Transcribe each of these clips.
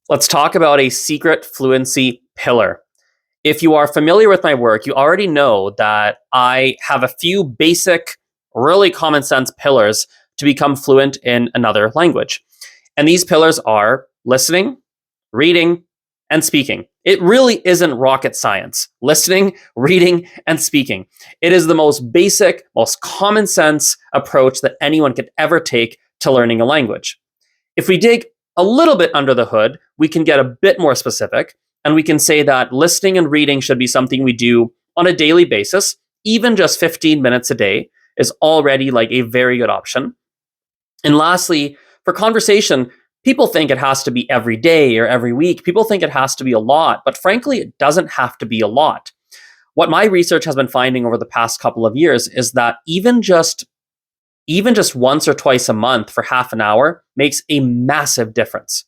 Let's talk about a secret fluency pillar. If you are familiar with my work, you already know that I have a few basic, really common sense pillars to become fluent in another language. And these pillars are listening, reading, and speaking. It really isn't rocket science. Listening, reading, and speaking. It is the most basic, most common sense approach that anyone could ever take to learning a language. If we dig a little bit under the hood, we can get a bit more specific, and we can say that listening and reading should be something we do on a daily basis. Even just 15 minutes a day is already like a very good option. And lastly, for conversation, people think it has to be every day or every week. People think it has to be a lot, but frankly, it doesn't have to be a lot. What my research has been finding over the past couple of years is that even just once or twice a month for half an hour makes a massive difference.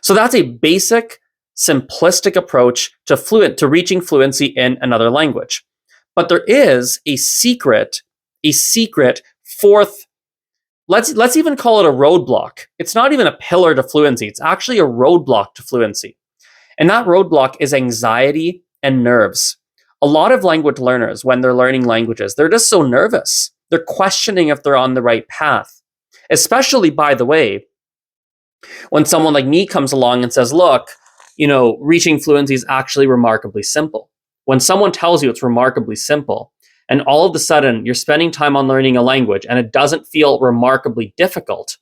So that's a basic, simplistic approach to reaching fluency in another language. But there is a secret fourth, let's even call it a roadblock. It's not even a pillar to fluency. It's actually a roadblock to fluency. And that roadblock is anxiety and nerves. A lot of language learners, when they're learning languages, they're just so nervous. They're questioning if they're on the right path. Especially, by the way, when someone like me comes along and says, look, reaching fluency is actually remarkably simple. When someone tells you it's remarkably simple, and all of a sudden you're spending time on learning a language and it doesn't feel remarkably difficult,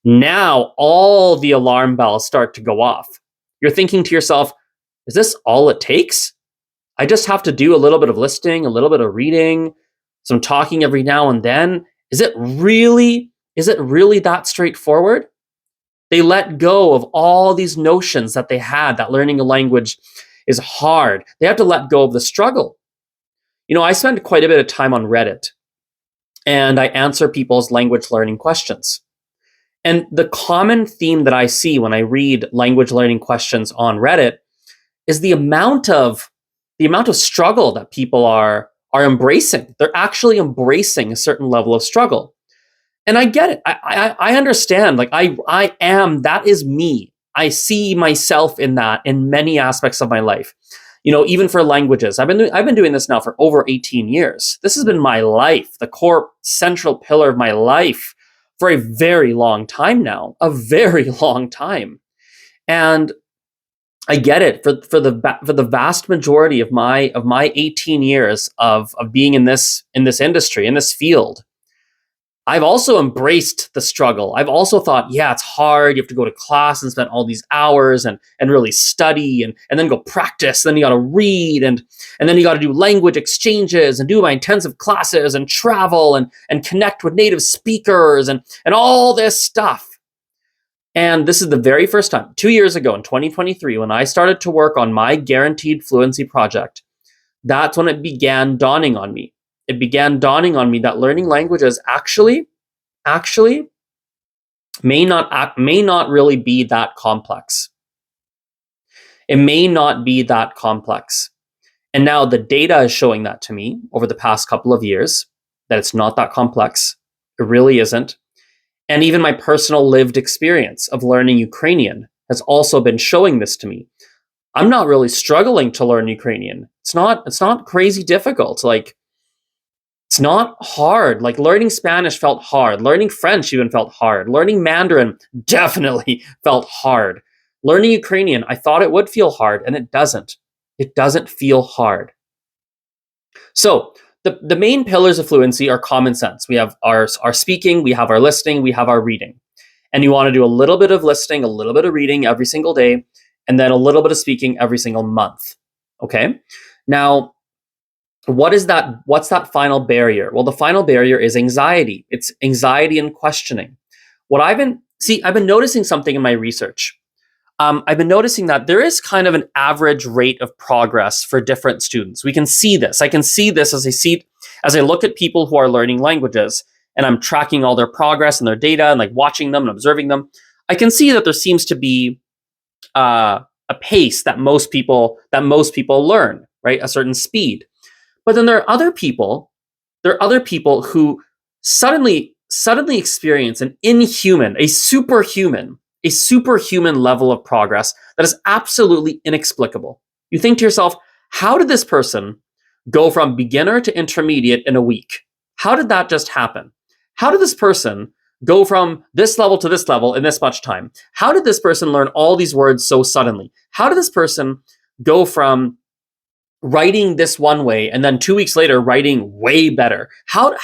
now all the alarm bells start to go off. You're thinking to yourself, is this all it takes? I just have to do a little bit of listening, a little bit of reading, some talking every now and then. Is it really that straightforward? They let go of all these notions that they had that learning a language is hard. They have to let go of the struggle. I spend quite a bit of time on Reddit, and I answer people's language learning questions. And the common theme that I see when I read language learning questions on Reddit is the amount of struggle that people are embracing. They're actually embracing a certain level of struggle. And I get it. I understand. Like that is me. I see myself in that in many aspects of my life. Even for languages, I've been doing this now for over 18 years. This has been my life, the core central pillar of my life for a very long time now, a very long time. And I get it. For the vast majority of my 18 years of being in this industry, in this field, I've also embraced the struggle. I've also thought, yeah, it's hard. You have to go to class and spend all these hours and really study and then go practice. Then you got to read and then you got to do language exchanges and do my intensive classes and travel and connect with native speakers and all this stuff. And this is the very first time, 2 years ago in 2023, when I started to work on my guaranteed fluency project. That's when it began dawning on me. It began dawning on me that learning languages actually may not really be that complex. It may not be that complex. And now the data is showing that to me over the past couple of years, that it's not that complex. It really isn't. And even my personal lived experience of learning Ukrainian has also been showing this to me. I'm not really struggling to learn Ukrainian. It's not crazy difficult. It's not hard. Like learning Spanish felt hard. Learning French even felt hard. Learning Mandarin definitely felt hard. Learning Ukrainian, I thought it would feel hard, and it doesn't. It doesn't feel hard. So the main pillars of fluency are common sense. We have our speaking, we have our listening, we have our reading. And you want to do a little bit of listening, a little bit of reading every single day, and then a little bit of speaking every single month. Okay? Now, what's that final barrier? Well, the final barrier is anxiety. It's anxiety and questioning. I've been noticing something in my research. I've been noticing that there is kind of an average rate of progress for different students. We can see this. I can see this as I look at people who are learning languages, and I'm tracking all their progress and their data and like watching them and observing them. I can see that there seems to be a pace that most people learn, right? A certain speed. But then there are other people who suddenly experience an inhuman, a superhuman a superhuman level of progress that is absolutely inexplicable. You think to yourself, how did this person go from beginner to intermediate in a week? How did that just happen? How did this person go from this level to this level in this much time? How did this person learn all these words so suddenly? How did this person go from writing this one way and then 2 weeks later writing way better? How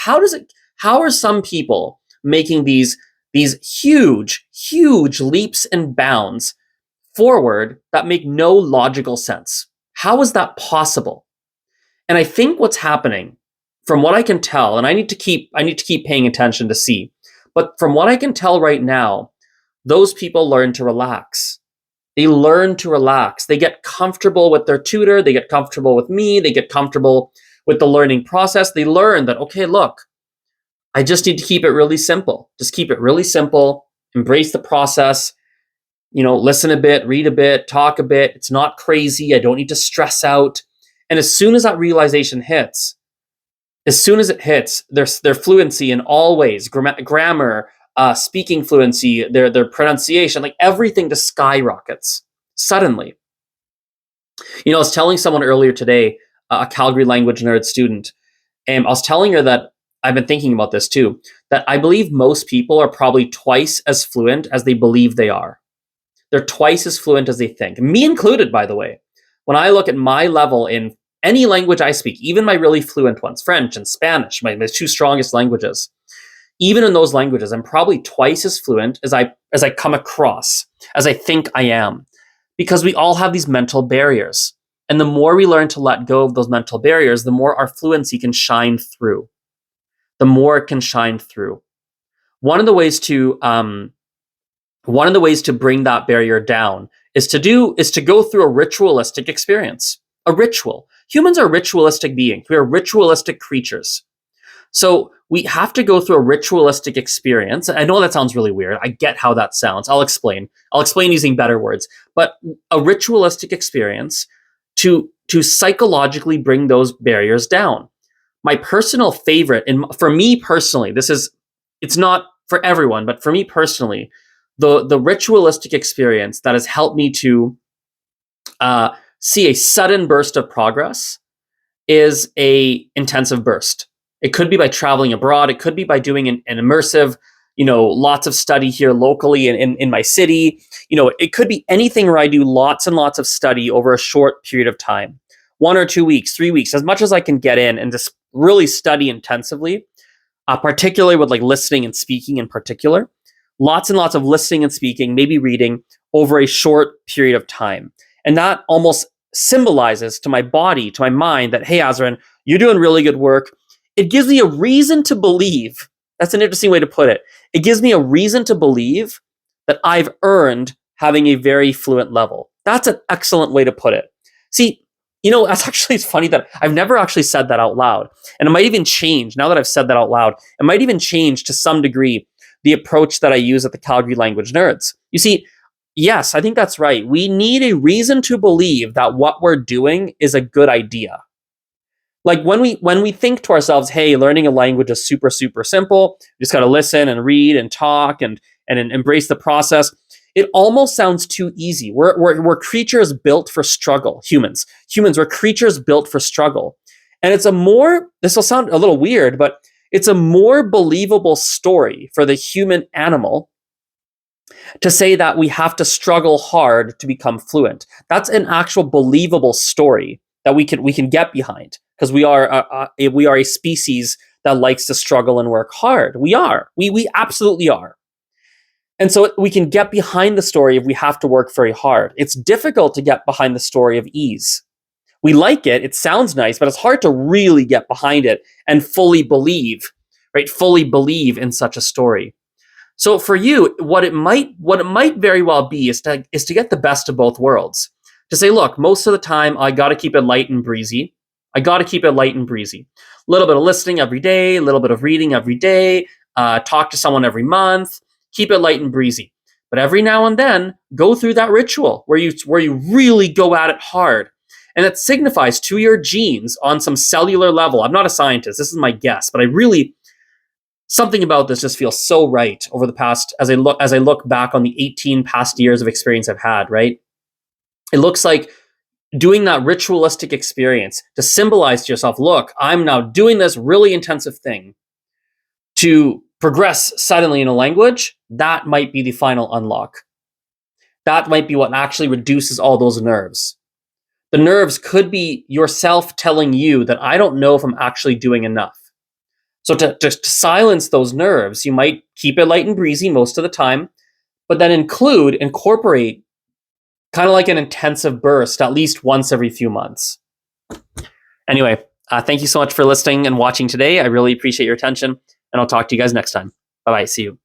are some people making these huge leaps and bounds forward that make no logical sense? How is that possible? And I think what's happening, from what I can tell, and I need to keep paying attention to see, but from what I can tell right now, those people learn to relax. They learn to relax. They get comfortable with their tutor. They get comfortable with me. They get comfortable with the learning process. They learn that, okay, look, I just need to keep it really simple. Just keep it really simple. Embrace the process. Listen a bit, read a bit, talk a bit. It's not crazy. I don't need to stress out. And as soon as that realization hits, their fluency in all ways, grammar, speaking fluency, their pronunciation, like everything just skyrockets suddenly. I was telling someone earlier today, a Calgary language nerd student, and I was telling her that I've been thinking about this too, that I believe most people are probably twice as fluent as they believe they are. They're twice as fluent as they think, me included, by the way. When I look at my level in any language I speak, even my really fluent ones, French and Spanish, my two strongest languages, even in those languages, I'm probably twice as fluent as I come across, as I think I am, because we all have these mental barriers. And the more we learn to let go of those mental barriers, the more our fluency can shine through. The more it can shine through. One of the ways to bring that barrier down is to go through a ritualistic experience. A ritual. Humans are ritualistic beings. We are ritualistic creatures. So we have to go through a ritualistic experience. I know that sounds really weird. I get how that sounds. I'll explain using better words. But a ritualistic experience to psychologically bring those barriers down. My personal favorite, and for me personally, it's not for everyone, but for me personally, the ritualistic experience that has helped me to see a sudden burst of progress is a intensive burst. It could be by traveling abroad. It could be by doing an immersive, lots of study here locally in my city. It could be anything where I do lots and lots of study over a short period of time, 1 or 2 weeks, 3 weeks, as much as I can get in and just really study intensively, particularly with like listening and speaking in particular. Lots and lots of listening and speaking, maybe reading over a short period of time. And that almost symbolizes to my body, to my mind that, hey, Azran, you're doing really good work. It gives me a reason to believe. That's an interesting way to put it. It gives me a reason to believe that I've earned having a very fluent level. That's an excellent way to put it. See, it's funny that I've never actually said that out loud. And it might even change, now that I've said that out loud, it might even change to some degree the approach that I use at the Calgary Language Nerds. You see, yes, I think that's right. We need a reason to believe that what we're doing is a good idea. Like when we think to ourselves, hey, learning a language is super, super simple. You just got to listen and read and talk and embrace the process. It almost sounds too easy. We're creatures built for struggle. Humans, we're creatures built for struggle. And this will sound a little weird, but it's a more believable story for the human animal to say that we have to struggle hard to become fluent. That's an actual believable story that we can get behind, because we are a species that likes to struggle and work hard. We absolutely are. And so we can get behind the story if we have to work very hard. It's difficult to get behind the story of ease. We like it, it sounds nice, but it's hard to really get behind it and fully believe, right? Fully believe in such a story. So for you, what it might very well be is to get the best of both worlds. To say, look, most of the time I got to keep it light and breezy. A little bit of listening every day, a little bit of reading every day, talk to someone every month, keep it light and breezy. But every now and then, go through that ritual where you really go at it hard. And it signifies to your genes on some cellular level. I'm not a scientist, this is my guess, but something about this just feels so right over the past, as I look back on the 18 past years of experience I've had, right? It looks like doing that ritualistic experience to symbolize to yourself, look, I'm now doing this really intensive thing to progress suddenly in a language. That might be the final unlock. That might be what actually reduces all those nerves. The nerves could be yourself telling you that I don't know if I'm actually doing enough. So to silence those nerves, you might keep it light and breezy most of the time, but then incorporate kind of like an intensive burst at least once every few months. Anyway, thank you so much for listening and watching today. I really appreciate your attention, and I'll talk to you guys next time. Bye-bye. See you.